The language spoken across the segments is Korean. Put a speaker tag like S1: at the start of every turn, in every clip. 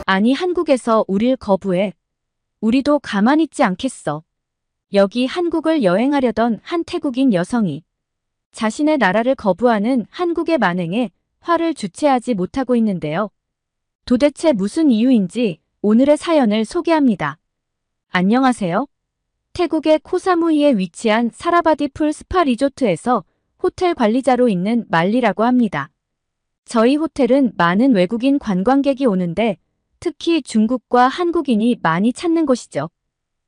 S1: 아니 한국에서 우릴 거부해. 우리도 가만히 있지 않겠어. 여기 한국을 여행하려던 한 태국인 여성이 자신의 나라를 거부하는 한국의 만행에 화를 주체하지 못하고 있는데요. 도대체 무슨 이유인지 오늘의 사연을 소개합니다. 안녕하세요. 태국의 코사무이에 위치한 사라바디 풀 스파 리조트에서 호텔 관리자로 있는 말리라고 합니다. 저희 호텔은 많은 외국인 관광객이 오는데 특히 중국과 한국인이 많이 찾는 곳이죠.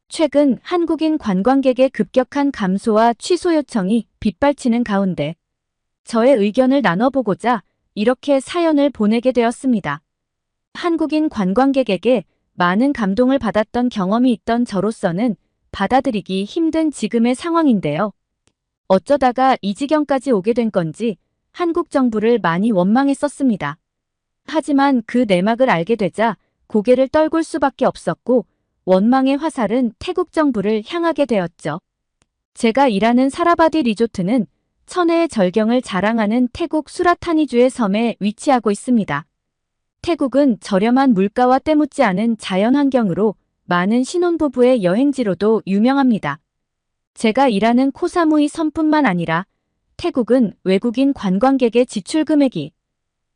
S1: 최근 한국인 관광객의 급격한 감소와 취소 요청이 빗발치는 가운데 저의 의견을 나눠보고자 이렇게 사연을 보내게 되었습니다. 한국인 관광객에게 많은 감동을 받았던 경험이 있던 저로서는 받아들이기 힘든 지금의 상황인데요. 어쩌다가 이 지경까지 오게 된 건지 한국 정부를 많이 원망했었습니다. 하지만 그 내막을 알게 되자 고개를 떨굴 수밖에 없었고 원망의 화살은 태국 정부를 향하게 되었죠. 제가 일하는 사라바디 리조트는 천혜의 절경을 자랑하는 태국 수라타니주의 섬에 위치하고 있습니다. 태국은 저렴한 물가와 때묻지 않은 자연환경으로 많은 신혼부부의 여행지로도 유명합니다. 제가 일하는 코사무이 섬뿐만 아니라 태국은 외국인 관광객의 지출 금액이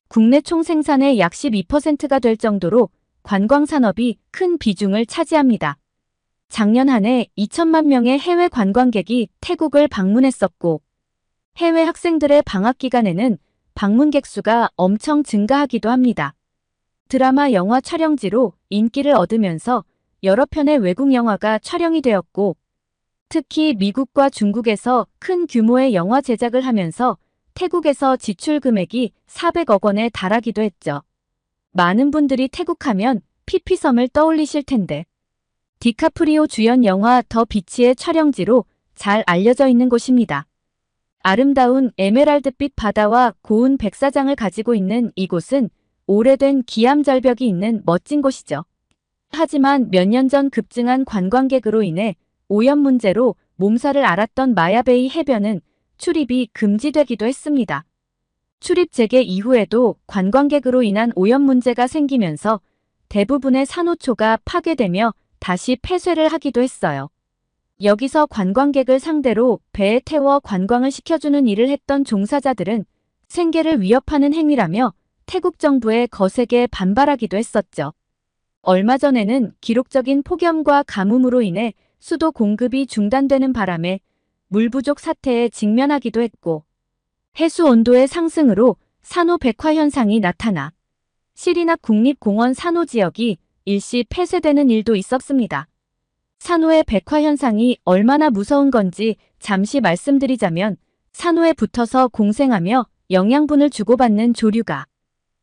S1: 국내 총생산의 약 12%가 될 정도로 관광산업이 큰 비중을 차지합니다. 작년 한 해 2천만 명의 해외 관광객이 태국을 방문했었고 해외 학생들의 방학 기간에는 방문객 수가 엄청 증가하기도 합니다. 드라마 영화 촬영지로 인기를 얻으면서 여러 편의 외국 영화가 촬영이 되었고 특히 미국과 중국에서 큰 규모의 영화 제작을 하면서 태국에서 지출 금액이 400억 원에 달하기도 했죠. 많은 분들이 태국하면 피피섬을 떠올리실 텐데 디카프리오 주연 영화 더 비치의 촬영지로 잘 알려져 있는 곳입니다. 아름다운 에메랄드빛 바다와 고운 백사장을 가지고 있는 이곳은 오래된 기암절벽이 있는 멋진 곳이죠. 하지만 몇 년 전 급증한 관광객으로 인해 오염 문제로 몸살을 앓았던 마야베이 해변은 출입이 금지되기도 했습니다. 출입 재개 이후에도 관광객으로 인한 오염 문제가 생기면서 대부분의 산호초가 파괴되며 다시 폐쇄를 하기도 했어요. 여기서 관광객을 상대로 배에 태워 관광을 시켜주는 일을 했던 종사자들은 생계를 위협하는 행위라며 태국 정부에 거세게 반발하기도 했었죠. 얼마 전에는 기록적인 폭염과 가뭄으로 인해 수도 공급이 중단되는 바람에 물 부족 사태에 직면하기도 했고 해수 온도의 상승으로 산호 백화 현상이 나타나 시리낙 국립공원 산호 지역이 일시 폐쇄되는 일도 있었습니다. 산호의 백화 현상이 얼마나 무서운 건지 잠시 말씀드리자면 산호에 붙어서 공생하며 영양분을 주고받는 조류가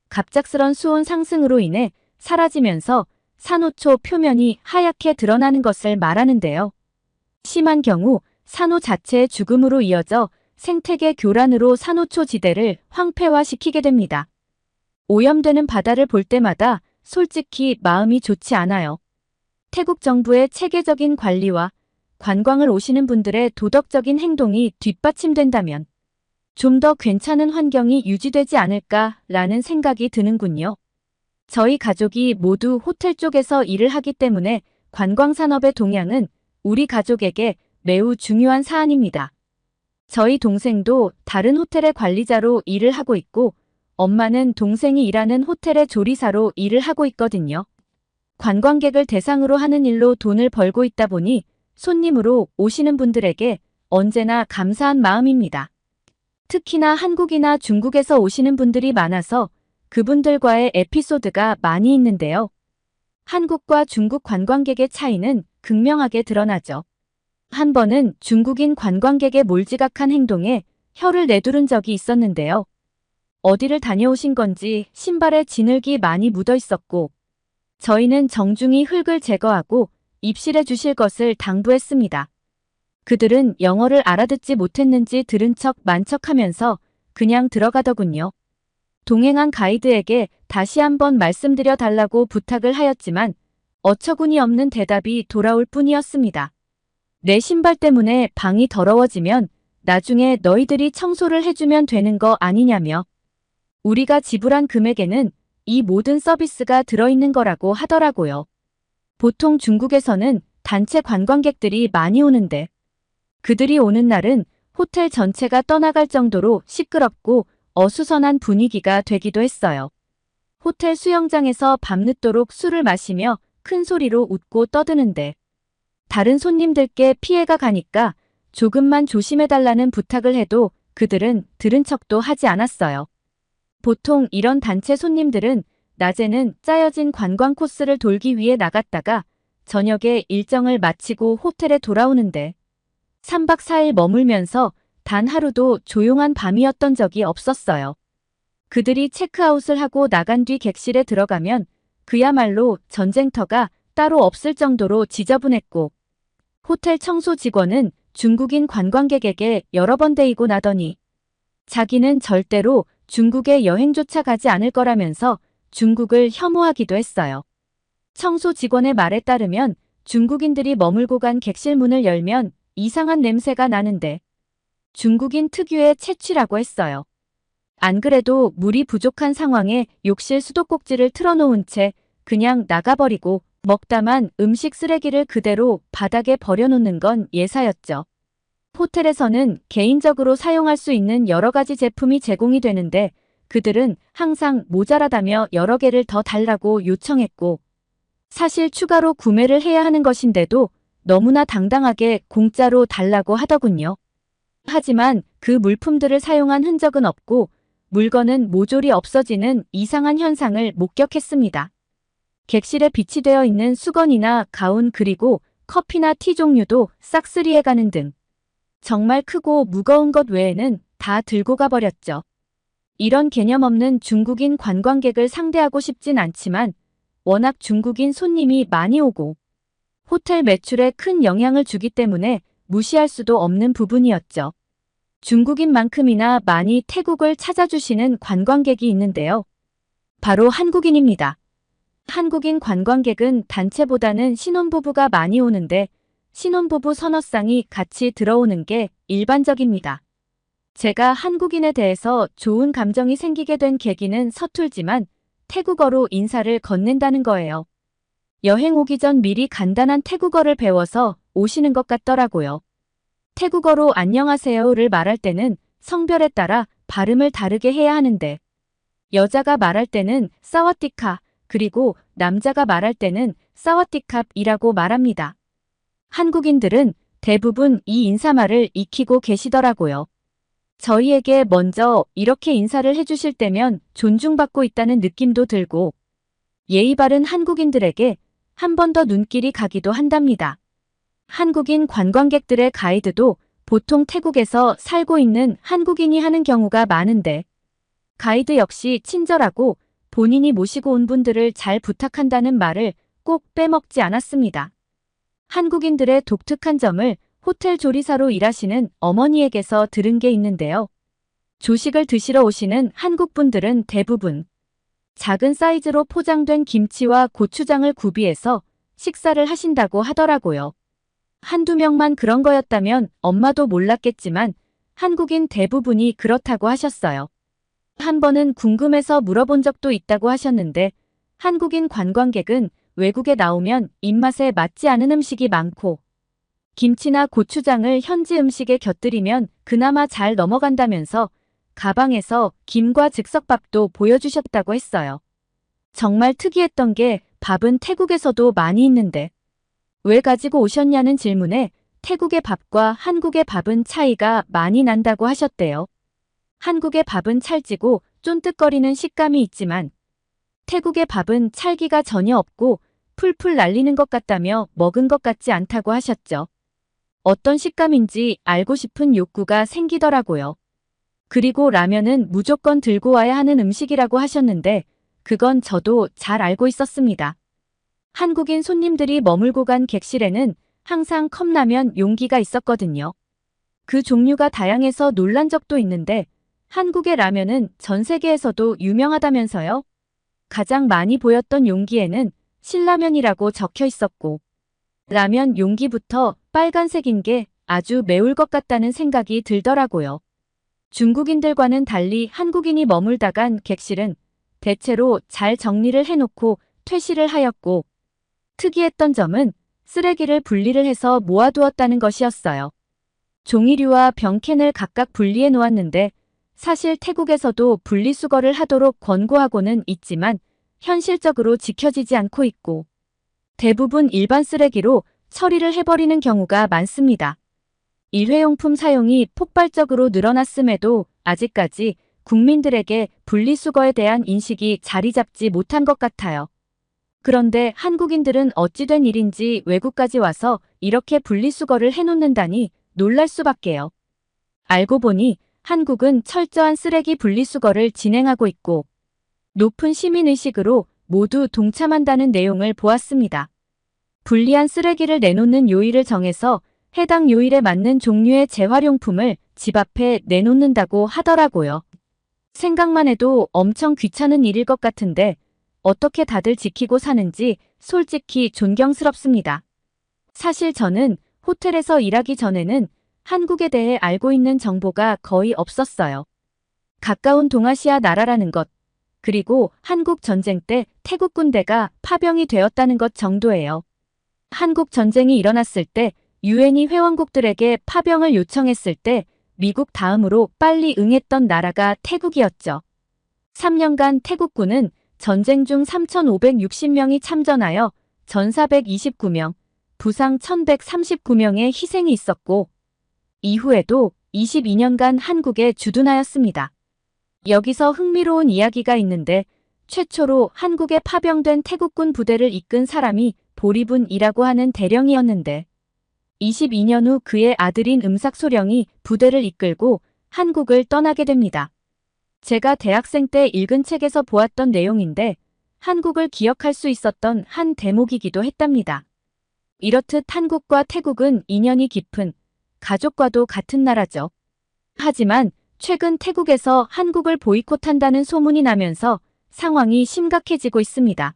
S1: 갑작스런 수온 상승으로 인해 사라지면서 산호초 표면이 하얗게 드러나는 것을 말하는데요. 심한 경우 산호 자체의 죽음으로 이어져 생태계 교란으로 산호초 지대를 황폐화시키게 됩니다. 오염되는 바다를 볼 때마다 솔직히 마음이 좋지 않아요. 태국 정부의 체계적인 관리와 관광을 오시는 분들의 도덕적인 행동이 뒷받침된다면 좀 더 괜찮은 환경이 유지되지 않을까라는 생각이 드는군요. 저희 가족이 모두 호텔 쪽에서 일을 하기 때문에 관광산업의 동향은 우리 가족에게 매우 중요한 사안입니다. 저희 동생도 다른 호텔의 관리자로 일을 하고 있고 엄마는 동생이 일하는 호텔의 조리사로 일을 하고 있거든요. 관광객을 대상으로 하는 일로 돈을 벌고 있다 보니 손님으로 오시는 분들에게 언제나 감사한 마음입니다. 특히나 한국이나 중국에서 오시는 분들이 많아서 그분들과의 에피소드가 많이 있는데요. 한국과 중국 관광객의 차이는 극명하게 드러나죠. 한 번은 중국인 관광객의 몰지각한 행동에 혀를 내두른 적이 있었는데요. 어디를 다녀오신 건지 신발에 진흙이 많이 묻어 있었고 저희는 정중히 흙을 제거하고 입실해 주실 것을 당부했습니다. 그들은 영어를 알아듣지 못했는지 들은 척 만척하면서 그냥 들어가더군요. 동행한 가이드에게 다시 한번 말씀드려 달라고 부탁을 하였지만 어처구니 없는 대답이 돌아올 뿐이었습니다. 내 신발 때문에 방이 더러워지면 나중에 너희들이 청소를 해주면 되는 거 아니냐며 우리가 지불한 금액에는 이 모든 서비스가 들어있는 거라고 하더라고요. 보통 중국에서는 단체 관광객들이 많이 오는데 그들이 오는 날은 호텔 전체가 떠나갈 정도로 시끄럽고 어수선한 분위기가 되기도 했어요. 호텔 수영장에서 밤늦도록 술을 마시며 큰 소리로 웃고 떠드는데 다른 손님들께 피해가 가니까 조금만 조심해달라는 부탁을 해도 그들은 들은 척도 하지 않았어요. 보통 이런 단체 손님들은 낮에는 짜여진 관광 코스를 돌기 위해 나갔다가 저녁에 일정을 마치고 호텔에 돌아오는데 3박 4일 머물면서 단 하루도 조용한 밤이었던 적이 없었어요. 그들이 체크아웃을 하고 나간 뒤 객실에 들어가면 그야말로 전쟁터가 따로 없을 정도로 지저분했고 호텔 청소 직원은 중국인 관광객에게 여러 번 데이고 나더니 자기는 절대로 중국에 여행조차 가지 않을 거라면서 중국을 혐오하기도 했어요. 청소 직원의 말에 따르면 중국인들이 머물고 간 객실 문을 열면 이상한 냄새가 나는데 중국인 특유의 채취라고 했어요. 안 그래도 물이 부족한 상황에 욕실 수도꼭지를 틀어놓은 채 그냥 나가버리고 먹다만 음식 쓰레기를 그대로 바닥에 버려놓는 건 예사였죠. 호텔에서는 개인적으로 사용할 수 있는 여러 가지 제품이 제공이 되는데 그들은 항상 모자라다며 여러 개를 더 달라고 요청했고 사실 추가로 구매를 해야 하는 것인데도 너무나 당당하게 공짜로 달라고 하더군요. 하지만 그 물품들을 사용한 흔적은 없고 물건은 모조리 없어지는 이상한 현상을 목격했습니다. 객실에 비치되어 있는 수건이나 가운 그리고 커피나 티 종류도 싹쓸이해가는 등 정말 크고 무거운 것 외에는 다 들고 가버렸죠. 이런 개념 없는 중국인 관광객을 상대하고 싶진 않지만 워낙 중국인 손님이 많이 오고 호텔 매출에 큰 영향을 주기 때문에 무시할 수도 없는 부분이었죠. 중국인만큼이나 많이 태국을 찾아주시는 관광객이 있는데요. 바로 한국인입니다. 한국인 관광객은 단체보다는 신혼부부가 많이 오는데 신혼부부 서너 쌍이 같이 들어오는 게 일반적입니다. 제가 한국인에 대해서 좋은 감정이 생기게 된 계기는 서툴지만 태국어로 인사를 건넨다는 거예요. 여행 오기 전 미리 간단한 태국어를 배워서 오시는 것 같더라고요. 태국어로 안녕하세요를 말할 때는 성별에 따라 발음을 다르게 해야 하는데 여자가 말할 때는 사와디카 그리고 남자가 말할 때는 사와디캅이라고 말합니다. 한국인들은 대부분 이 인사말을 익히고 계시더라고요. 저희에게 먼저 이렇게 인사를 해주실 때면 존중받고 있다는 느낌도 들고 예의 바른 한국인들에게 한 번 더 눈길이 가기도 한답니다. 한국인 관광객들의 가이드도 보통 태국에서 살고 있는 한국인이 하는 경우가 많은데 가이드 역시 친절하고 본인이 모시고 온 분들을 잘 부탁한다는 말을 꼭 빼먹지 않았습니다. 한국인들의 독특한 점을 호텔 조리사로 일하시는 어머니에게서 들은 게 있는데요. 조식을 드시러 오시는 한국분들은 대부분 작은 사이즈로 포장된 김치와 고추장을 구비해서 식사를 하신다고 하더라고요. 한두 명만 그런 거였다면 엄마도 몰랐겠지만 한국인 대부분이 그렇다고 하셨어요. 한 번은 궁금해서 물어본 적도 있다고 하셨는데 한국인 관광객은 외국에 나오면 입맛에 맞지 않은 음식이 많고 김치나 고추장을 현지 음식에 곁들이면 그나마 잘 넘어간다면서 가방에서 김과 즉석밥도 보여주셨다고 했어요. 정말 특이했던 게 밥은 태국에서도 많이 있는데 왜 가지고 오셨냐는 질문에 태국의 밥과 한국의 밥은 차이가 많이 난다고 하셨대요. 한국의 밥은 찰지고 쫀득거리는 식감이 있지만 태국의 밥은 찰기가 전혀 없고 풀풀 날리는 것 같다며 먹은 것 같지 않다고 하셨죠. 어떤 식감인지 알고 싶은 욕구가 생기더라고요. 그리고 라면은 무조건 들고 와야 하는 음식이라고 하셨는데 그건 저도 잘 알고 있었습니다. 한국인 손님들이 머물고 간 객실에는 항상 컵라면 용기가 있었거든요. 그 종류가 다양해서 놀란 적도 있는데 한국의 라면은 전 세계에서도 유명하다면서요. 가장 많이 보였던 용기에는 신라면이라고 적혀 있었고 라면 용기부터 빨간색인 게 아주 매울 것 같다는 생각이 들더라고요. 중국인들과는 달리 한국인이 머물다 간 객실은 대체로 잘 정리를 해놓고 퇴실을 하였고, 특이했던 점은 쓰레기를 분리를 해서 모아두었다는 것이었어요. 종이류와 병캔을 각각 분리해 놓았는데 사실 태국에서도 분리수거를 하도록 권고하고는 있지만 현실적으로 지켜지지 않고 있고 대부분 일반 쓰레기로 처리를 해버리는 경우가 많습니다. 일회용품 사용이 폭발적으로 늘어났음에도 아직까지 국민들에게 분리수거에 대한 인식이 자리 잡지 못한 것 같아요. 그런데 한국인들은 어찌 된 일인지 외국까지 와서 이렇게 분리수거를 해놓는다니 놀랄 수밖에요. 알고 보니 한국은 철저한 쓰레기 분리수거를 진행하고 있고 높은 시민의식으로 모두 동참한다는 내용을 보았습니다. 분리한 쓰레기를 내놓는 요일을 정해서 해당 요일에 맞는 종류의 재활용품을 집 앞에 내놓는다고 하더라고요. 생각만 해도 엄청 귀찮은 일일 것 같은데 어떻게 다들 지키고 사는지 솔직히 존경스럽습니다. 사실 저는 호텔에서 일하기 전에는 한국에 대해 알고 있는 정보가 거의 없었어요. 가까운 동아시아 나라라는 것, 그리고 한국 전쟁 때 태국 군대가 파병이 되었다는 것 정도예요. 한국 전쟁이 일어났을 때 유엔이 회원국들에게 파병을 요청했을 때 미국 다음으로 빨리 응했던 나라가 태국이었죠. 3년간 태국군은 전쟁 중 3,560명이 참전하여 전사 129명, 부상 1,139명의 희생이 있었고 이후에도 22년간 한국에 주둔하였습니다. 여기서 흥미로운 이야기가 있는데 최초로 한국에 파병된 태국군 부대를 이끈 사람이 보리분이라고 하는 대령이었는데 22년 후 그의 아들인 음삭소령이 부대를 이끌고 한국을 떠나게 됩니다. 제가 대학생 때 읽은 책에서 보았던 내용인데 한국을 기억할 수 있었던 한 대목이기도 했답니다. 이렇듯 한국과 태국은 인연이 깊은 가족과도 같은 나라죠. 하지만 최근 태국에서 한국을 보이콧한다는 소문이 나면서 상황이 심각해지고 있습니다.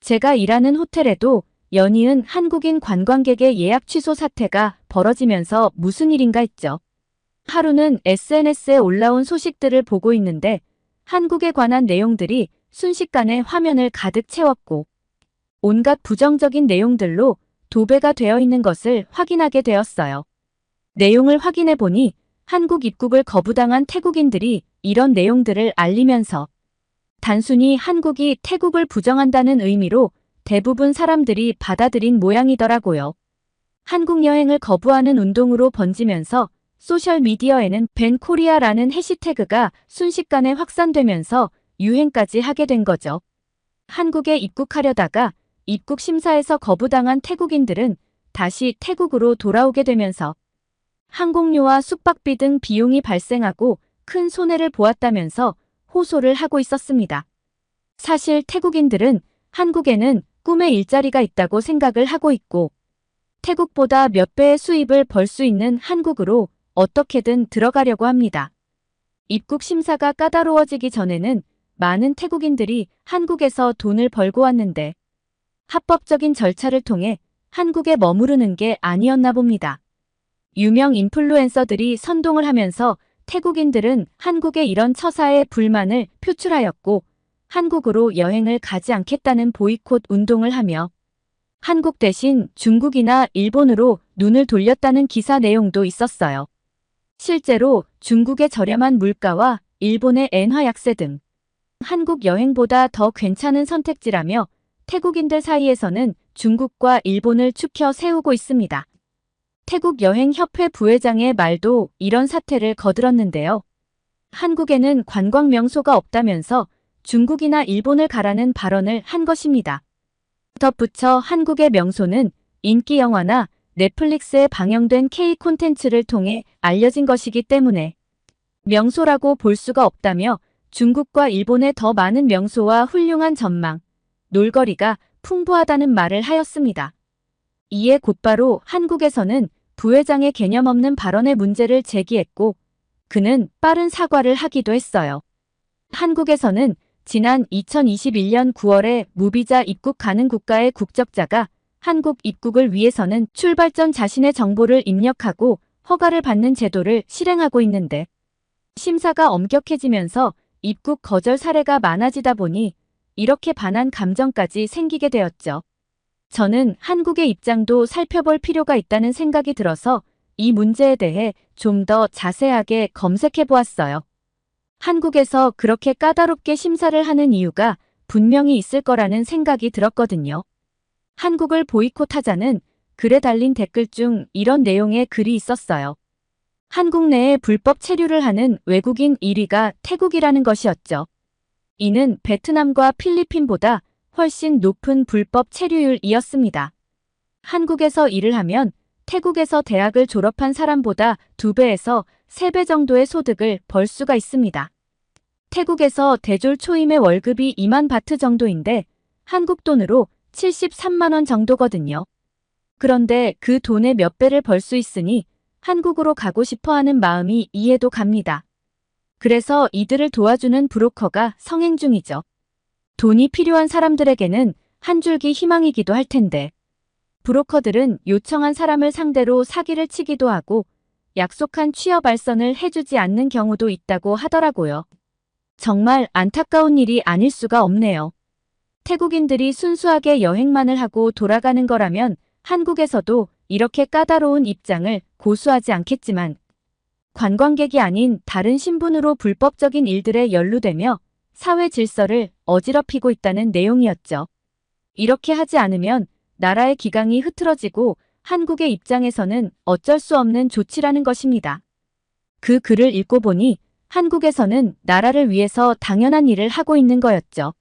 S1: 제가 일하는 호텔에도 연이은 한국인 관광객의 예약 취소 사태가 벌어지면서 무슨 일인가 했죠. 하루는 SNS에 올라온 소식들을 보고 있는데 한국에 관한 내용들이 순식간에 화면을 가득 채웠고 온갖 부정적인 내용들로 도배가 되어 있는 것을 확인하게 되었어요. 내용을 확인해 보니 한국 입국을 거부당한 태국인들이 이런 내용들을 알리면서 단순히 한국이 태국을 부정한다는 의미로 대부분 사람들이 받아들인 모양이더라고요. 한국 여행을 거부하는 운동으로 번지면서 소셜미디어에는 밴 코리아라는 해시태그가 순식간에 확산되면서 유행까지 하게 된 거죠. 한국에 입국하려다가 입국 심사에서 거부당한 태국인들은 다시 태국으로 돌아오게 되면서 항공료와 숙박비 등 비용이 발생하고 큰 손해를 보았다면서 호소를 하고 있었습니다. 사실 태국인들은 한국에는 꿈의 일자리가 있다고 생각을 하고 있고 태국보다 몇 배의 수입을 벌 수 있는 한국으로 어떻게든 들어가려고 합니다. 입국 심사가 까다로워지기 전에는 많은 태국인들이 한국에서 돈을 벌고 왔는데 합법적인 절차를 통해 한국에 머무르는 게 아니었나 봅니다. 유명 인플루엔서들이 선동을 하면서 태국인들은 한국의 이런 처사에 불만을 표출하였고 한국으로 여행을 가지 않겠다는 보이콧 운동을 하며 한국 대신 중국이나 일본으로 눈을 돌렸다는 기사 내용도 있었어요. 실제로 중국의 저렴한 물가와 일본의 엔화 약세 등 한국 여행보다 더 괜찮은 선택지라며 태국인들 사이에서는 중국과 일본을 추켜 세우고 있습니다. 태국 여행협회 부회장의 말도 이런 사태를 거들었는데요. 한국에는 관광 명소가 없다면서 중국이나 일본을 가라는 발언을 한 것입니다. 덧붙여 한국의 명소는 인기 영화나 넷플릭스에 방영된 K 콘텐츠를 통해 알려진 것이기 때문에 명소라고 볼 수가 없다며 중국과 일본의 더 많은 명소와 훌륭한 전망, 놀거리가 풍부하다는 말을 하였습니다. 이에 곧바로 한국에서는 부회장의 개념 없는 발언의 문제를 제기했고 그는 빠른 사과를 하기도 했어요. 한국에서는 지난 2021년 9월에 무비자 입국 가능 국가의 국적자가 한국 입국을 위해서는 출발 전 자신의 정보를 입력하고 허가를 받는 제도를 실행하고 있는데 심사가 엄격해지면서 입국 거절 사례가 많아지다 보니 이렇게 반한 감정까지 생기게 되었죠. 저는 한국의 입장도 살펴볼 필요가 있다는 생각이 들어서 이 문제에 대해 좀 더 자세하게 검색해 보았어요. 한국에서 그렇게 까다롭게 심사를 하는 이유가 분명히 있을 거라는 생각이 들었거든요. 한국을 보이콧하자는 글에 달린 댓글 중 이런 내용의 글이 있었어요. 한국 내에 불법 체류를 하는 외국인 1위가 태국이라는 것이었죠. 이는 베트남과 필리핀보다 훨씬 높은 불법 체류율이었습니다. 한국에서 일을 하면 태국에서 대학을 졸업한 사람보다 2배에서 3배 정도의 소득을 벌 수가 있습니다. 태국에서 대졸 초임의 월급이 2만 바트 정도인데 한국 돈으로 73만 원 정도거든요. 그런데 그 돈의 몇 배를 벌 수 있으니 한국으로 가고 싶어 하는 마음이 이해도 갑니다. 그래서 이들을 도와주는 브로커가 성행 중이죠. 돈이 필요한 사람들에게는 한 줄기 희망이기도 할 텐데 브로커들은 요청한 사람을 상대로 사기를 치기도 하고 약속한 취업 알선을 해주지 않는 경우도 있다고 하더라고요. 정말 안타까운 일이 아닐 수가 없네요. 태국인들이 순수하게 여행만을 하고 돌아가는 거라면 한국에서도 이렇게 까다로운 입장을 고수하지 않겠지만 관광객이 아닌 다른 신분으로 불법적인 일들에 연루되며 사회 질서를 어지럽히고 있다는 내용이었죠. 이렇게 하지 않으면 나라의 기강이 흐트러지고 한국의 입장에서는 어쩔 수 없는 조치라는 것입니다. 그 글을 읽고 보니 한국에서는 나라를 위해서 당연한 일을 하고 있는 거였죠.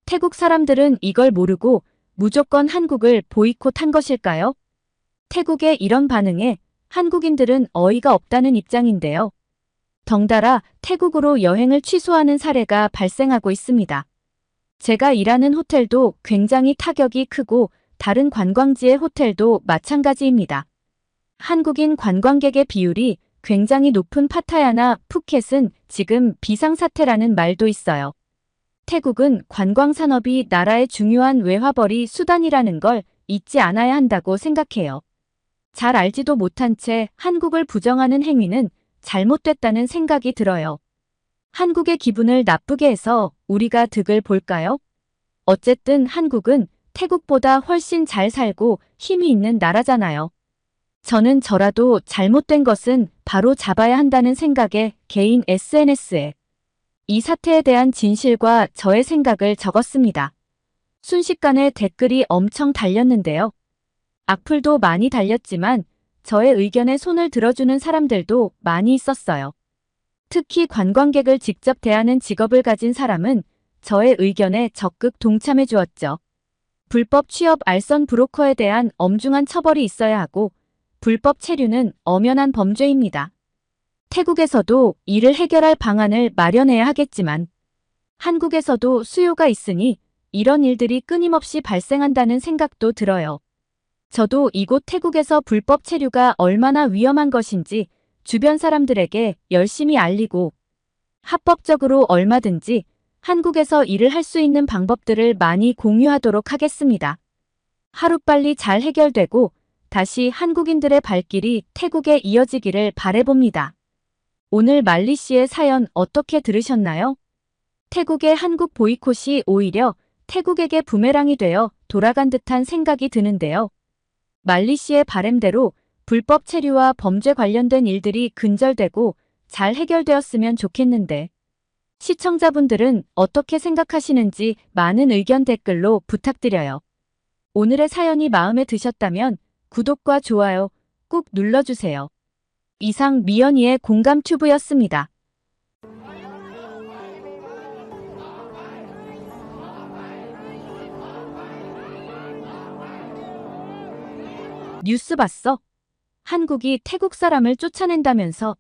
S1: 태국 사람들은 이걸 모르고 무조건 한국을 보이콧한 것일까요? 태국의 이런 반응에 한국인들은 어이가 없다는 입장인데요. 덩달아 태국으로 여행을 취소하는 사례가 발생하고 있습니다. 제가 일하는 호텔도 굉장히 타격이 크고 다른 관광지의 호텔도 마찬가지입니다. 한국인 관광객의 비율이 굉장히 높은 파타야나 푸켓은 지금 비상사태라는 말도 있어요. 태국은 관광산업이 나라의 중요한 외화벌이 수단이라는 걸 잊지 않아야 한다고 생각해요. 잘 알지도 못한 채 한국을 부정하는 행위는 잘못됐다는 생각이 들어요. 한국의 기분을 나쁘게 해서 우리가 득을 볼까요? 어쨌든 한국은 태국보다 훨씬 잘 살고 힘이 있는 나라잖아요. 저는 저라도 잘못된 것은 바로 잡아야 한다는 생각에 개인 SNS에 이 사태에 대한 진실과 저의 생각을 적었습니다. 순식간에 댓글이 엄청 달렸는데요. 악플도 많이 달렸지만 저의 의견에 손을 들어주는 사람들도 많이 있었어요. 특히 관광객을 직접 대하는 직업을 가진 사람은 저의 의견에 적극 동참해 주었죠. 불법 취업 알선 브로커에 대한 엄중한 처벌이 있어야 하고 불법 체류는 엄연한 범죄입니다. 태국에서도 이를 해결할 방안을 마련해야 하겠지만 한국에서도 수요가 있으니 이런 일들이 끊임없이 발생한다는 생각도 들어요. 저도 이곳 태국에서 불법 체류가 얼마나 위험한 것인지 주변 사람들에게 열심히 알리고 합법적으로 얼마든지 한국에서 일을 할 수 있는 방법들을 많이 공유하도록 하겠습니다. 하루빨리 잘 해결되고 다시 한국인들의 발길이 태국에 이어지기를 바라봅니다. 오늘 말리 씨의 사연 어떻게 들으셨나요? 태국의 한국 보이콧이 오히려 태국에게 부메랑이 되어 돌아간 듯한 생각이 드는데요. 말리 씨의 바램대로 불법 체류와 범죄 관련된 일들이 근절되고 잘 해결되었으면 좋겠는데 시청자분들은 어떻게 생각하시는지 많은 의견 댓글로 부탁드려요. 오늘의 사연이 마음에 드셨다면 구독과 좋아요 꾹 눌러주세요. 이상 미연이의 공감튜브였습니다. 뉴스 봤어? 한국이 태국 사람을 쫓아낸다면서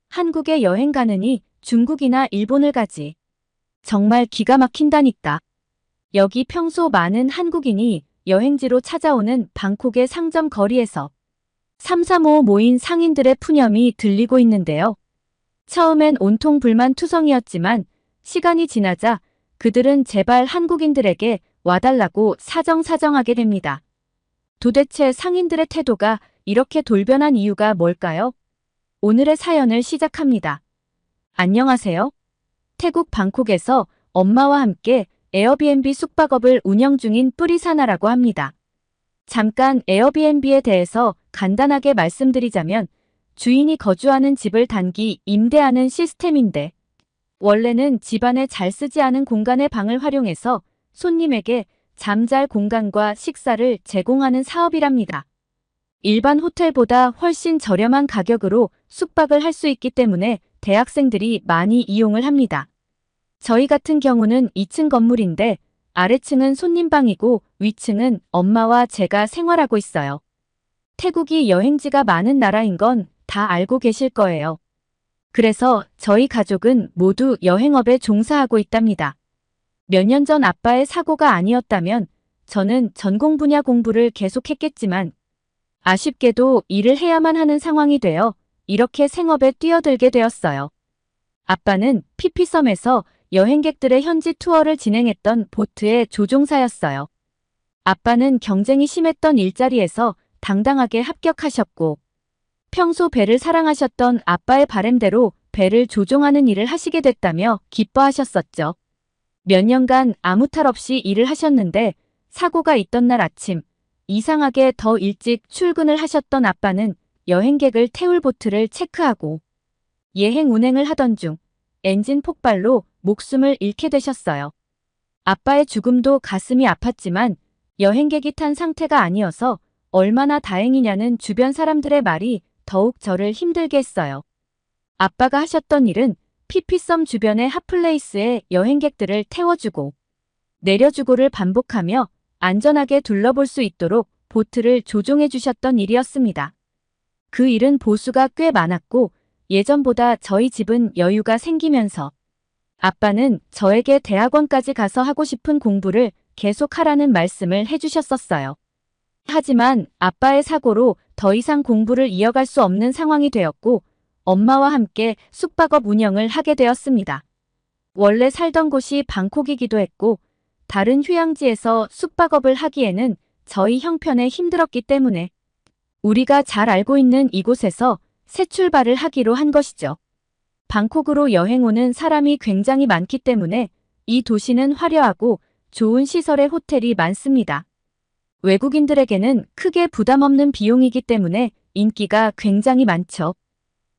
S1: 한국에 여행 가느니 중국이나 일본을 가지. 정말 기가 막힌다니까. 여기 평소 많은 한국인이 여행지로 찾아오는 방콕의 상점 거리에서 335 모인 상인들의 푸념이 들리고 있는데요. 처음엔 온통 불만투성이었지만 시간이 지나자 그들은 제발 한국인들에게 와달라고 사정사정하게 됩니다. 도대체 상인들의 태도가 이렇게 돌변한 이유가 뭘까요? 오늘의 사연을 시작합니다. 안녕하세요. 태국 방콕에서 엄마와 함께 에어비앤비 숙박업을 운영 중인 뿌리사나라고 합니다. 잠깐 에어비앤비에 대해서 간단하게 말씀드리자면 주인이 거주하는 집을 단기 임대하는 시스템인데 원래는 집안에 잘 쓰지 않은 공간의 방을 활용해서 손님에게 잠잘 공간과 식사를 제공하는 사업이랍니다. 일반 호텔보다 훨씬 저렴한 가격으로 숙박을 할 수 있기 때문에 대학생들이 많이 이용을 합니다. 저희 같은 경우는 2층 건물인데 아래층은 손님방이고 위층은 엄마와 제가 생활하고 있어요. 태국이 여행지가 많은 나라인 건 다 알고 계실 거예요. 그래서 저희 가족은 모두 여행업에 종사하고 있답니다. 몇 년 전 아빠의 사고가 아니었다면 저는 전공 분야 공부를 계속했겠지만 아쉽게도 일을 해야만 하는 상황이 되어 이렇게 생업에 뛰어들게 되었어요. 아빠는 피피섬에서 여행객들의 현지 투어를 진행했던 보트의 조종사였어요. 아빠는 경쟁이 심했던 일자리에서 당당하게 합격하셨고 평소 배를 사랑하셨던 아빠의 바램대로 배를 조종하는 일을 하시게 됐다며 기뻐하셨었죠. 몇 년간 아무 탈 없이 일을 하셨는데 사고가 있던 날 아침 이상하게 더 일찍 출근을 하셨던 아빠는 여행객을 태울 보트를 체크하고 예행 운행을 하던 중 엔진 폭발로 목숨을 잃게 되셨어요. 아빠의 죽음도 가슴이 아팠지만 여행객이 탄 상태가 아니어서 얼마나 다행이냐는 주변 사람들의 말이 더욱 저를 힘들게 했어요. 아빠가 하셨던 일은 피피섬 주변의 핫플레이스에 여행객들을 태워주고 내려주고를 반복하며 안전하게 둘러볼 수 있도록 보트를 조종해 주셨던 일이었습니다. 그 일은 보수가 꽤 많았고 예전보다 저희 집은 여유가 생기면서 아빠는 저에게 대학원까지 가서 하고 싶은 공부를 계속하라는 말씀을 해주셨었어요. 하지만 아빠의 사고로 더 이상 공부를 이어갈 수 없는 상황이 되었고 엄마와 함께 숙박업 운영을 하게 되었습니다. 원래 살던 곳이 방콕이기도 했고 다른 휴양지에서 숙박업을 하기에는 저희 형편에 힘들었기 때문에 우리가 잘 알고 있는 이곳에서 새 출발을 하기로 한 것이죠. 방콕으로 여행 오는 사람이 굉장히 많기 때문에 이 도시는 화려하고 좋은 시설의 호텔이 많습니다. 외국인들에게는 크게 부담 없는 비용이기 때문에 인기가 굉장히 많죠.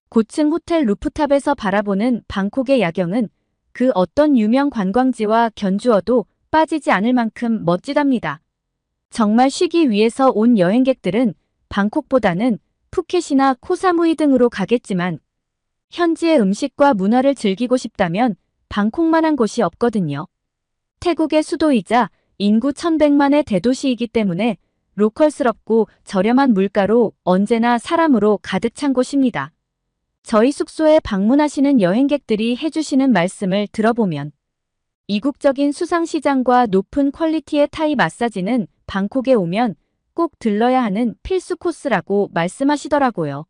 S1: 고층 호텔 루프탑에서 바라보는 방콕의 야경은 그 어떤 유명 관광지와 견주어도 빠지지 않을 만큼 멋지답니다. 정말 쉬기 위해서 온 여행객들은 방콕보다는 푸켓이나 코사무이 등으로 가겠지만 현지의 음식과 문화를 즐기고 싶다면 방콕만한 곳이 없거든요. 태국의 수도이자 인구 1100만의 대도시이기 때문에 로컬스럽고 저렴한 물가로 언제나 사람으로 가득 찬 곳입니다. 저희 숙소에 방문하시는 여행객들이 해주시는 말씀을 들어보면 이국적인 수상시장과 높은 퀄리티의 타이 마사지는 방콕에 오면 꼭 들러야 하는 필수 코스라고 말씀하시더라고요.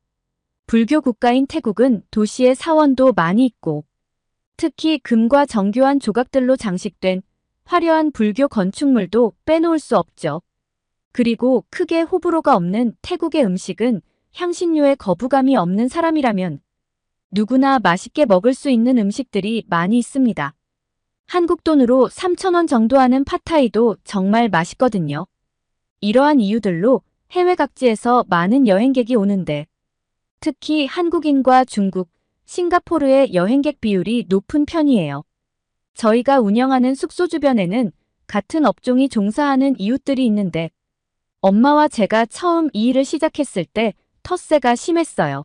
S1: 불교 국가인 태국은 도시의 사원도 많이 있고 특히 금과 정교한 조각들로 장식된 화려한 불교 건축물도 빼놓을 수 없죠. 그리고 크게 호불호가 없는 태국의 음식은 향신료에 거부감이 없는 사람이라면 누구나 맛있게 먹을 수 있는 음식들이 많이 있습니다. 한국 돈으로 3,000원 정도 하는 팟타이도 정말 맛있거든요. 이러한 이유들로 해외 각지에서 많은 여행객이 오는데 특히 한국인과 중국, 싱가포르의 여행객 비율이 높은 편이에요. 저희가 운영하는 숙소 주변에는 같은 업종이 종사하는 이웃들이 있는데 엄마와 제가 처음 이 일을 시작했을 때 텃세가 심했어요.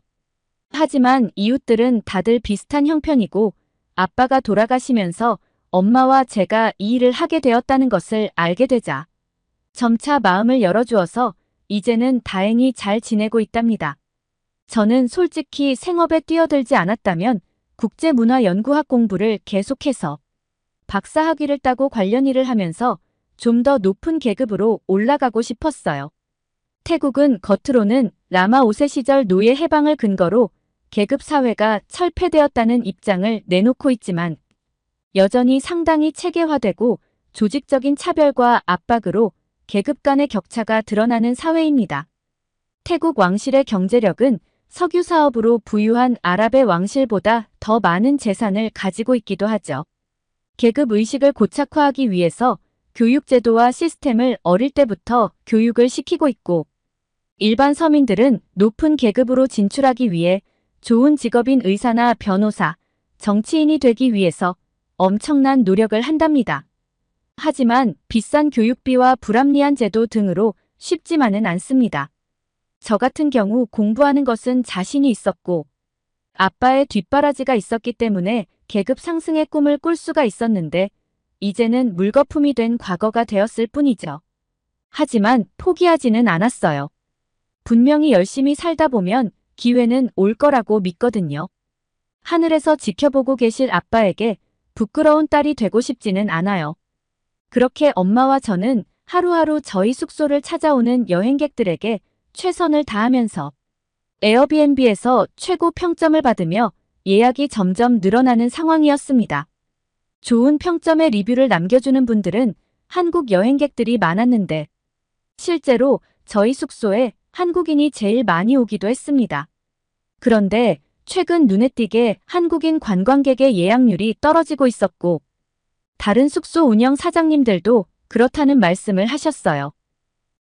S1: 하지만 이웃들은 다들 비슷한 형편이고 아빠가 돌아가시면서 엄마와 제가 이 일을 하게 되었다는 것을 알게 되자 점차 마음을 열어주어서 이제는 다행히 잘 지내고 있답니다. 저는 솔직히 생업에 뛰어들지 않았다면 국제문화연구학 공부를 계속해서 박사학위를 따고 관련 일을 하면서 좀 더 높은 계급으로 올라가고 싶었어요. 태국은 겉으로는 라마 5세 시절 노예 해방을 근거로 계급 사회가 철폐되었다는 입장을 내놓고 있지만 여전히 상당히 체계화되고 조직적인 차별과 압박으로 계급 간의 격차가 드러나는 사회입니다. 태국 왕실의 경제력은 석유 사업으로 부유한 아랍의 왕실보다 더 많은 재산을 가지고 있기도 하죠. 계급 의식을 고착화하기 위해서 교육제도와 시스템을 어릴 때부터 교육을 시키고 있고, 일반 서민들은 높은 계급으로 진출하기 위해 좋은 직업인 의사나 변호사, 정치인이 되기 위해서 엄청난 노력을 한답니다. 하지만 비싼 교육비와 불합리한 제도 등으로 쉽지만은 않습니다. 저 같은 경우 공부하는 것은 자신이 있었고, 아빠의 뒷바라지가 있었기 때문에 계급 상승의 꿈을 꿀 수가 있었는데, 이제는 물거품이 된 과거가 되었을 뿐이죠. 하지만 포기하지는 않았어요. 분명히 열심히 살다 보면 기회는 올 거라고 믿거든요. 하늘에서 지켜보고 계실 아빠에게 부끄러운 딸이 되고 싶지는 않아요. 그렇게 엄마와 저는 하루하루 저희 숙소를 찾아오는 여행객들에게 최선을 다하면서 에어비앤비에서 최고 평점을 받으며 예약이 점점 늘어나는 상황이었습니다. 좋은 평점의 리뷰를 남겨주는 분들은 한국 여행객들이 많았는데, 실제로 저희 숙소에 한국인이 제일 많이 오기도 했습니다. 그런데 최근 눈에 띄게 한국인 관광객의 예약률이 떨어지고 있었고, 다른 숙소 운영 사장님들도 그렇다는 말씀을 하셨어요.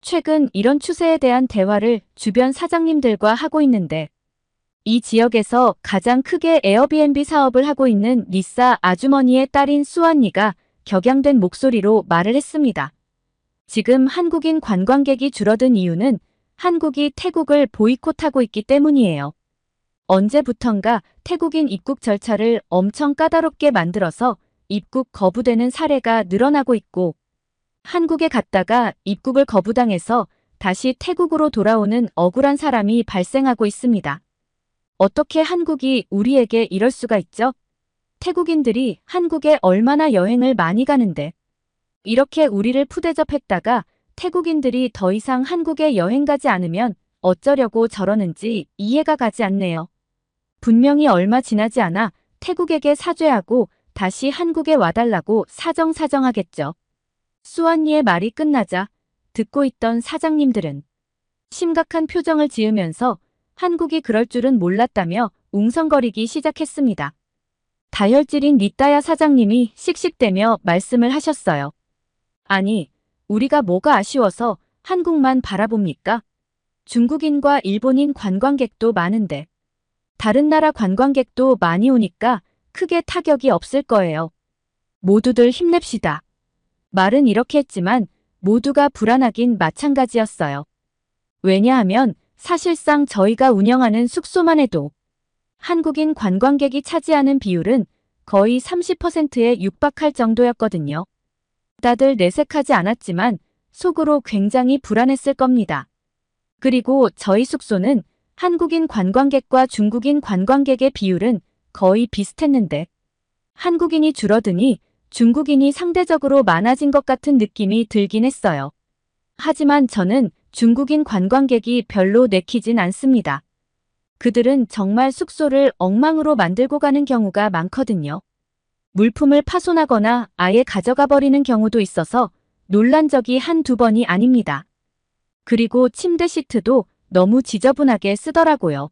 S1: 최근 이런 추세에 대한 대화를 주변 사장님들과 하고 있는데, 이 지역에서 가장 크게 에어비앤비 사업을 하고 있는 리사 아주머니의 딸인 수언니가 격양된 목소리로 말을 했습니다. 지금 한국인 관광객이 줄어든 이유는 한국이 태국을 보이콧하고 있기 때문이에요. 언제부턴가 태국인 입국 절차를 엄청 까다롭게 만들어서 입국 거부되는 사례가 늘어나고 있고, 한국에 갔다가 입국을 거부당해서 다시 태국으로 돌아오는 억울한 사람이 발생하고 있습니다. 어떻게 한국이 우리에게 이럴 수가 있죠? 태국인들이 한국에 얼마나 여행을 많이 가는데, 이렇게 우리를 푸대접했다가 태국인들이 더 이상 한국에 여행 가지 않으면 어쩌려고 저러는지 이해가 가지 않네요. 분명히 얼마 지나지 않아 태국에게 사죄하고 다시 한국에 와달라고 사정사정하겠죠. 수언니의 말이 끝나자 듣고 있던 사장님들은 심각한 표정을 지으면서 한국이 그럴 줄은 몰랐다며 웅성거리기 시작했습니다. 다혈질인 리따야 사장님이 씩씩대며 말씀을 하셨어요. 아니, 우리가 뭐가 아쉬워서 한국만 바라봅니까? 중국인과 일본인 관광객도 많은데, 다른 나라 관광객도 많이 오니까 크게 타격이 없을 거예요. 모두들 힘냅시다. 말은 이렇게 했지만 모두가 불안하긴 마찬가지였어요. 왜냐하면 사실상 저희가 운영하는 숙소만 해도 한국인 관광객이 차지하는 비율은 거의 30%에 육박할 정도였거든요. 다들 내색하지 않았지만 속으로 굉장히 불안했을 겁니다. 그리고 저희 숙소는 한국인 관광객과 중국인 관광객의 비율은 거의 비슷했는데, 한국인이 줄어드니 중국인이 상대적으로 많아진 것 같은 느낌이 들긴 했어요. 하지만 저는 중국인 관광객이 별로 내키진 않습니다. 그들은 정말 숙소를 엉망으로 만들고 가는 경우가 많거든요. 물품을 파손하거나 아예 가져가 버리는 경우도 있어서 놀란 적이 한두 번이 아닙니다. 그리고 침대 시트도 너무 지저분하게 쓰더라고요.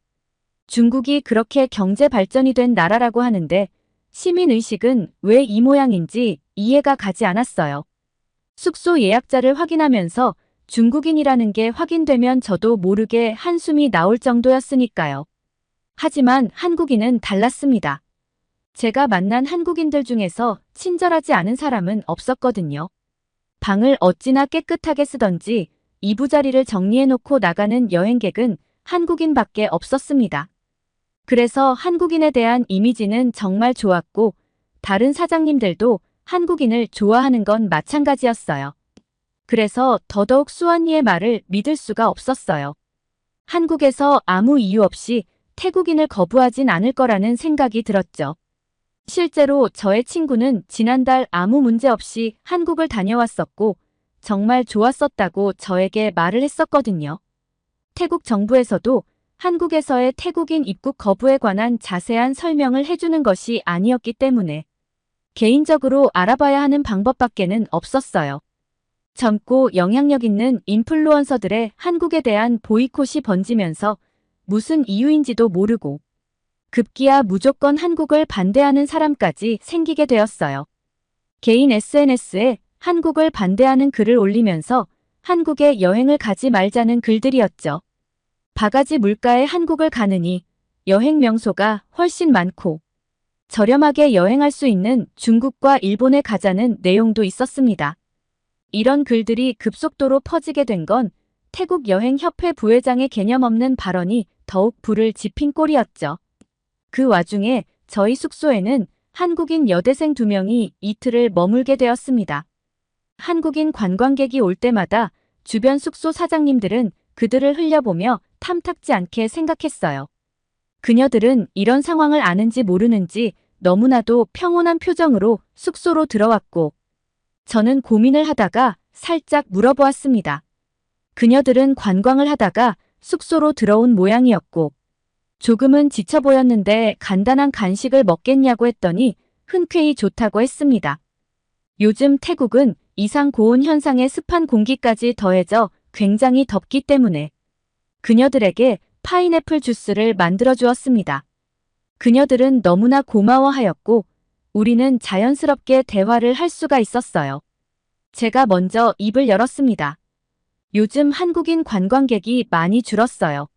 S1: 중국이 그렇게 경제 발전이 된 나라라고 하는데 시민의식은 왜 이 모양인지 이해가 가지 않았어요. 숙소 예약자를 확인하면서 중국인이라는 게 확인되면 저도 모르게 한숨이 나올 정도였으니까요. 하지만 한국인은 달랐습니다. 제가 만난 한국인들 중에서 친절하지 않은 사람은 없었거든요. 방을 어찌나 깨끗하게 쓰던지 이부자리를 정리해놓고 나가는 여행객은 한국인밖에 없었습니다. 그래서 한국인에 대한 이미지는 정말 좋았고, 다른 사장님들도 한국인을 좋아하는 건 마찬가지였어요. 그래서 더더욱 수언니의 말을 믿을 수가 없었어요. 한국에서 아무 이유 없이 태국인을 거부하진 않을 거라는 생각이 들었죠. 실제로 저의 친구는 지난달 아무 문제 없이 한국을 다녀왔었고 정말 좋았었다고 저에게 말을 했었거든요. 태국 정부에서도 한국에서의 태국인 입국 거부에 관한 자세한 설명을 해주는 것이 아니었기 때문에 개인적으로 알아봐야 하는 방법밖에는 없었어요. 젊고 영향력 있는 인플루언서들의 한국에 대한 보이콧이 번지면서 무슨 이유인지도 모르고 급기야 무조건 한국을 반대하는 사람까지 생기게 되었어요. 개인 SNS에 한국을 반대하는 글을 올리면서 한국에 여행을 가지 말자는 글들이었죠. 바가지 물가에 한국을 가느니 여행 명소가 훨씬 많고 저렴하게 여행할 수 있는 중국과 일본에 가자는 내용도 있었습니다. 이런 글들이 급속도로 퍼지게 된 건 태국 여행협회 부회장의 개념 없는 발언이 더욱 불을 지핀 꼴이었죠. 그 와중에 저희 숙소에는 한국인 여대생 2명이 이틀을 머물게 되었습니다. 한국인 관광객이 올 때마다 주변 숙소 사장님들은 그들을 흘려보며 탐탁지 않게 생각했어요. 그녀들은 이런 상황을 아는지 모르는지 너무나도 평온한 표정으로 숙소로 들어왔고 저는 고민을 하다가 살짝 물어보았습니다. 그녀들은 관광을 하다가 숙소로 들어온 모양이었고 조금은 지쳐 보였는데 간단한 간식을 먹겠냐고 했더니 흔쾌히 좋다고 했습니다. 요즘 태국은 이상 고온 현상에 습한 공기까지 더해져 굉장히 덥기 때문에 그녀들에게 파인애플 주스를 만들어 주었습니다. 그녀들은 너무나 고마워하였고 우리는 자연스럽게 대화를 할 수가 있었어요. 제가 먼저 입을 열었습니다. 요즘 한국인 관광객이 많이 줄었어요.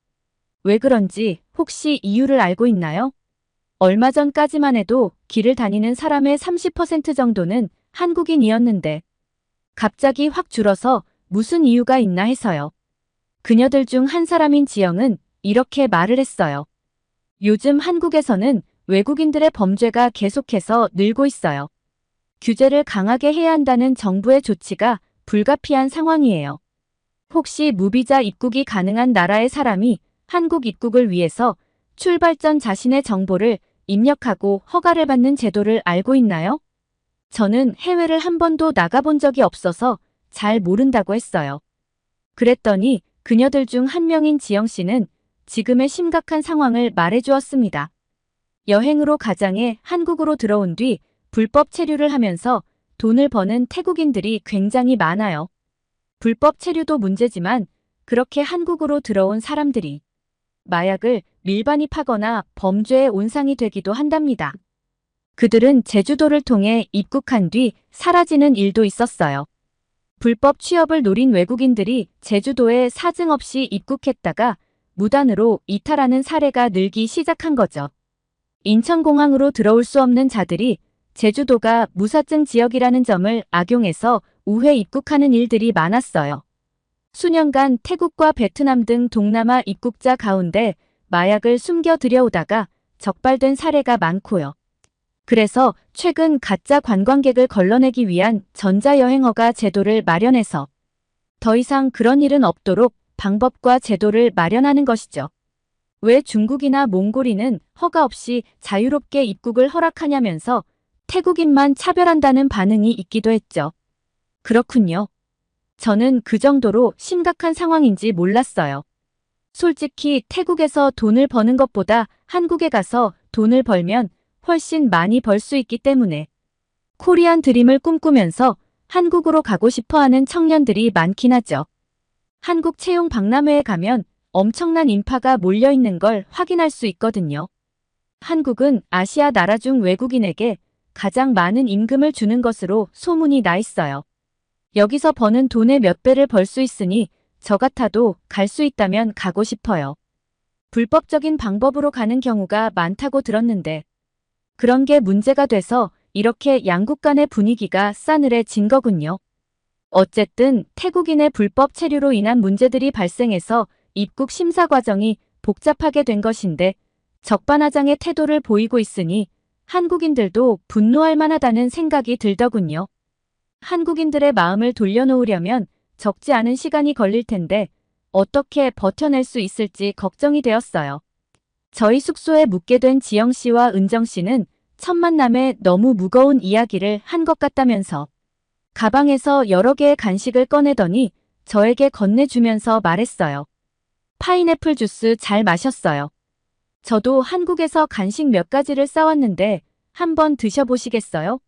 S1: 왜 그런지 혹시 이유를 알고 있나요? 얼마 전까지만 해도 길을 다니는 사람의 30% 정도는 한국인이었는데 갑자기 확 줄어서 무슨 이유가 있나 해서요. 그녀들 중 한 사람인 지영은 이렇게 말을 했어요. 요즘 한국에서는 외국인들의 범죄가 계속해서 늘고 있어요. 규제를 강하게 해야 한다는 정부의 조치가 불가피한 상황이에요. 혹시 무비자 입국이 가능한 나라의 사람이 한국 입국을 위해서 출발 전 자신의 정보를 입력하고 허가를 받는 제도를 알고 있나요? 저는 해외를 한 번도 나가본 적이 없어서 잘 모른다고 했어요. 그랬더니 그녀들 중 한 명인 지영 씨는 지금의 심각한 상황을 말해주었습니다. 여행으로 가장에 한국으로 들어온 뒤 불법 체류를 하면서 돈을 버는 태국인들이 굉장히 많아요. 불법 체류도 문제지만 그렇게 한국으로 들어온 사람들이 마약을 밀반입하거나 범죄의 온상이 되기도 한답니다. 그들은 제주도를 통해 입국한 뒤 사라지는 일도 있었어요. 불법 취업을 노린 외국인들이 제주도에 사증 없이 입국했다가 무단으로 이탈하는 사례가 늘기 시작한 거죠. 인천공항으로 들어올 수 없는 자들이 제주도가 무사증 지역이라는 점을 악용해서 우회 입국하는 일들이 많았어요. 수년간 태국과 베트남 등 동남아 입국자 가운데 마약을 숨겨 들여오다가 적발된 사례가 많고요. 그래서 최근 가짜 관광객을 걸러내기 위한 전자여행허가 제도를 마련해서 더 이상 그런 일은 없도록 방법과 제도를 마련하는 것이죠. 왜 중국이나 몽골인은 허가 없이 자유롭게 입국을 허락하냐면서 태국인만 차별한다는 반응이 있기도 했죠. 그렇군요. 저는 그 정도로 심각한 상황인지 몰랐어요. 솔직히 태국에서 돈을 버는 것보다 한국에 가서 돈을 벌면 훨씬 많이 벌 수 있기 때문에 코리안 드림을 꿈꾸면서 한국으로 가고 싶어하는 청년들이 많긴 하죠. 한국 채용 박람회에 가면 엄청난 인파가 몰려있는 걸 확인할 수 있거든요. 한국은 아시아 나라 중 외국인에게 가장 많은 임금을 주는 것으로 소문이 나 있어요. 여기서 버는 돈의 몇 배를 벌 수 있으니 저 같아도 갈 수 있다면 가고 싶어요. 불법적인 방법으로 가는 경우가 많다고 들었는데 그런 게 문제가 돼서 이렇게 양국 간의 분위기가 싸늘해진 거군요. 어쨌든 태국인의 불법 체류로 인한 문제들이 발생해서 입국 심사 과정이 복잡하게 된 것인데 적반하장의 태도를 보이고 있으니 한국인들도 분노할 만하다는 생각이 들더군요. 한국인들의 마음을 돌려놓으려면 적지 않은 시간이 걸릴 텐데 어떻게 버텨낼 수 있을지 걱정이 되었어요. 저희 숙소에 묵게 된 지영 씨와 은정 씨는 첫 만남에 너무 무거운 이야기를 한 것 같다면서 가방에서 여러 개의 간식을 꺼내더니 저에게 건네주면서 말했어요. 파인애플 주스 잘 마셨어요. 저도 한국에서 간식 몇 가지를 싸왔는데 한번 드셔보시겠어요?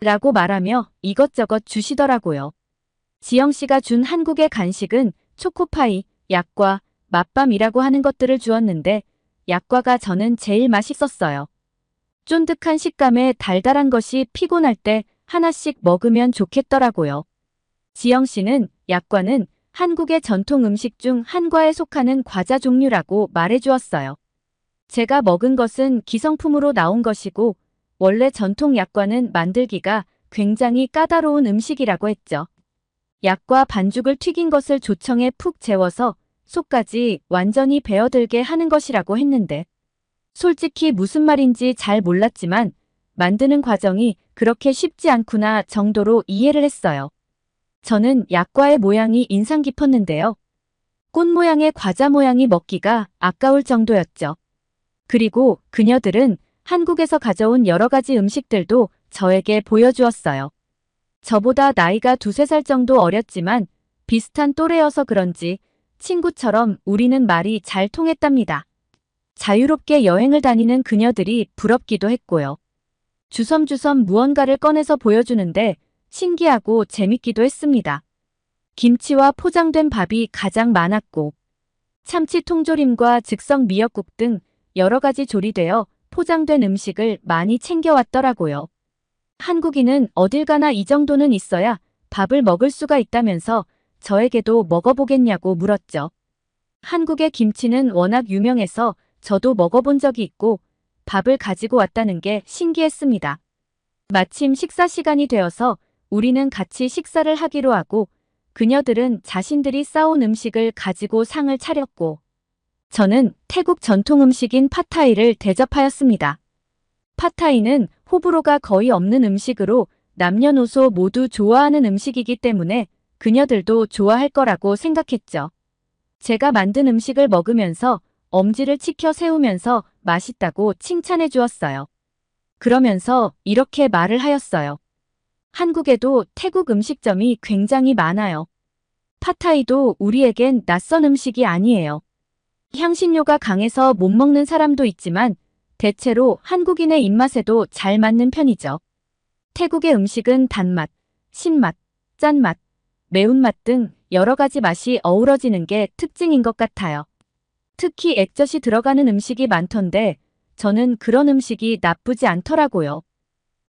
S1: 라고 말하며 이것저것 주시더라고요. 지영 씨가 준 한국의 간식은 초코파이, 약과, 맛밤이라고 하는 것들을 주었는데 약과가 저는 제일 맛있었어요. 쫀득한 식감에 달달한 것이 피곤할 때 하나씩 먹으면 좋겠더라고요. 지영 씨는 약과는 한국의 전통 음식 중 한과에 속하는 과자 종류라고 말해주었어요. 제가 먹은 것은 기성품으로 나온 것이고 원래 전통 약과는 만들기가 굉장히 까다로운 음식이라고 했죠. 약과 반죽을 튀긴 것을 조청에 푹 재워서 속까지 완전히 배어들게 하는 것이라고 했는데 솔직히 무슨 말인지 잘 몰랐지만 만드는 과정이 그렇게 쉽지 않구나 정도로 이해를 했어요. 저는 약과의 모양이 인상 깊었는데요. 꽃 모양의 과자 모양이 먹기가 아까울 정도였죠. 그리고 그녀들은 한국에서 가져온 여러 가지 음식들도 저에게 보여주었어요. 저보다 나이가 두세 살 정도 어렸지만 비슷한 또래여서 그런지 친구처럼 우리는 말이 잘 통했답니다. 자유롭게 여행을 다니는 그녀들이 부럽기도 했고요. 주섬주섬 무언가를 꺼내서 보여주는데 신기하고 재밌기도 했습니다. 김치와 포장된 밥이 가장 많았고 참치 통조림과 즉석 미역국 등 여러 가지 조리되어 포장된 음식을 많이 챙겨왔더라고요. 한국인은 어딜 가나 이 정도는 있어야 밥을 먹을 수가 있다면서 저에게도 먹어보겠냐고 물었죠. 한국의 김치는 워낙 유명해서 저도 먹어본 적이 있고 밥을 가지고 왔다는 게 신기했습니다. 마침 식사 시간이 되어서 우리는 같이 식사를 하기로 하고 그녀들은 자신들이 싸온 음식을 가지고 상을 차렸고 저는 태국 전통 음식인 팟타이를 대접하였습니다. 팟타이는 호불호가 거의 없는 음식으로 남녀노소 모두 좋아하는 음식이기 때문에 그녀들도 좋아할 거라고 생각했죠. 제가 만든 음식을 먹으면서 엄지를 치켜 세우면서 맛있다고 칭찬해 주었어요. 그러면서 이렇게 말을 하였어요. 한국에도 태국 음식점이 굉장히 많아요. 팟타이도 우리에겐 낯선 음식이 아니에요. 향신료가 강해서 못 먹는 사람도 있지만 대체로 한국인의 입맛에도 잘 맞는 편이죠. 태국의 음식은 단맛, 신맛, 짠맛, 매운맛 등 여러 가지 맛이 어우러지는 게 특징인 것 같아요. 특히 액젓이 들어가는 음식이 많던데 저는 그런 음식이 나쁘지 않더라고요.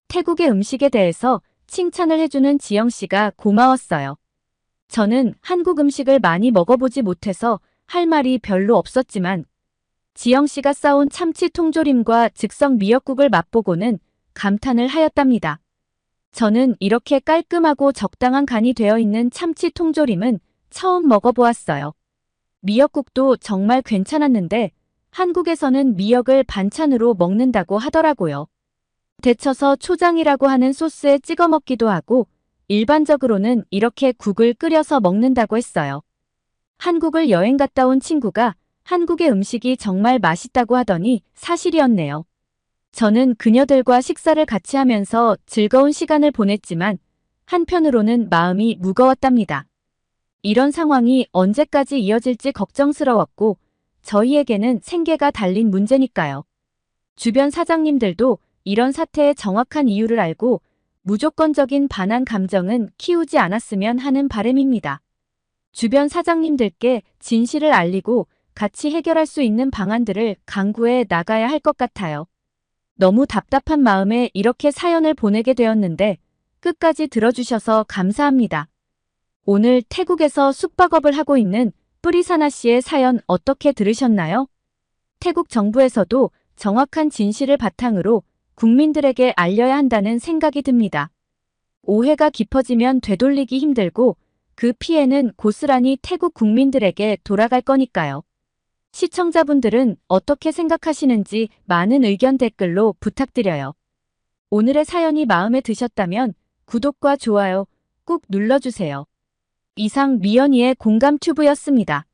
S1: 태국의 음식에 대해서 칭찬을 해주는 지영 씨가 고마웠어요. 저는 한국 음식을 많이 먹어보지 못해서 할 말이 별로 없었지만 지영 씨가 싸온 참치 통조림과 즉석 미역국을 맛보고는 감탄을 하였답니다. 저는 이렇게 깔끔하고 적당한 간이 되어 있는 참치 통조림은 처음 먹어보았어요. 미역국도 정말 괜찮았는데 한국에서는 미역을 반찬으로 먹는다고 하더라고요. 데쳐서 초장이라고 하는 소스에 찍어 먹기도 하고 일반적으로는 이렇게 국을 끓여서 먹는다고 했어요. 한국을 여행 갔다 온 친구가 한국의 음식이 정말 맛있다고 하더니 사실이었네요. 저는 그녀들과 식사를 같이 하면서 즐거운 시간을 보냈지만 한편으로는 마음이 무거웠답니다. 이런 상황이 언제까지 이어질지 걱정스러웠고 저희에게는 생계가 달린 문제니까요. 주변 사장님들도 이런 사태의 정확한 이유를 알고 무조건적인 반한 감정은 키우지 않았으면 하는 바람입니다. 주변 사장님들께 진실을 알리고 같이 해결할 수 있는 방안들을 강구해 나가야 할 것 같아요. 너무 답답한 마음에 이렇게 사연을 보내게 되었는데 끝까지 들어주셔서 감사합니다. 오늘 태국에서 숙박업을 하고 있는 뿌리사나 씨의 사연 어떻게 들으셨나요? 태국 정부에서도 정확한 진실을 바탕으로 국민들에게 알려야 한다는 생각이 듭니다. 오해가 깊어지면 되돌리기 힘들고 그 피해는 고스란히 태국 국민들에게 돌아갈 거니까요. 시청자분들은 어떻게 생각하시는지 많은 의견 댓글로 부탁드려요. 오늘의 사연이 마음에 드셨다면 구독과 좋아요 꾹 눌러주세요. 이상 미연이의 공감튜브였습니다.